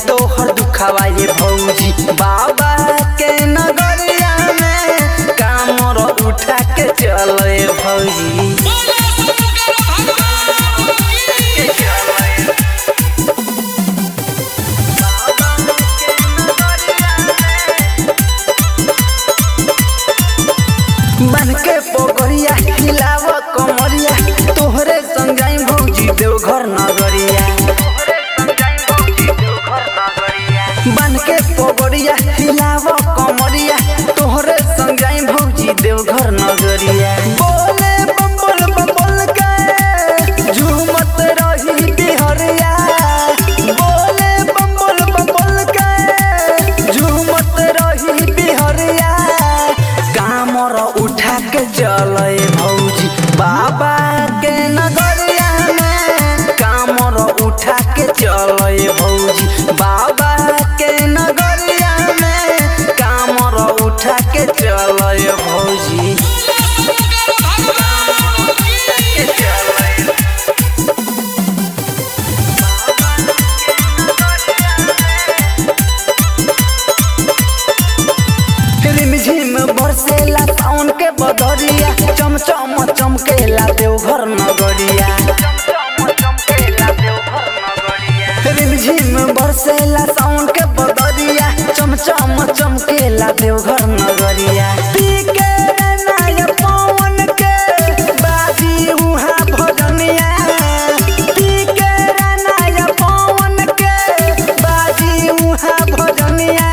तोहर दुखवा ये भौजी। बाबा के नगरिया में कामर उठा के चले भौजी। बन के पोगरिया हिलाव कमरिया तोहरे संग जाई भौजी देवघर नगरिया। बन के पोगरिया हिलाव कमरिया तोहरे संग जाई भौजी देवघर नगरिया। बोले बम्बल बम्बल के झूमत रही बिहरिया। बोले बम्बल बम्बल के झूमत रही बिहरिया। कामर उठा के चले भौजी बाबा के नगरिया में। कामर उठा के चले भौजी बाबा के नगरिया में। कामर उठा के चले भौजी। रिमझिम बरसेला सावन के बदरिया चमचम चमकेला देवघर नगरिया। रिमझिम बरसेला सावन के बदरिया चमचम चमकेला देवघर नगरिया। पीके नाय पवन के बाजी उहा भजनिया। पीके नाय पवन के बाजी उहा भजनिया।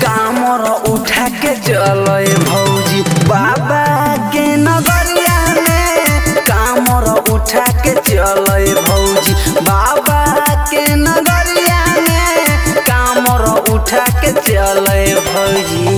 कामर उठा के चले भौजी बाबा के नगरिया में। कामर उठा के चले भौजी बाबा के नगरिया में। कामर उठा के चले भौजी।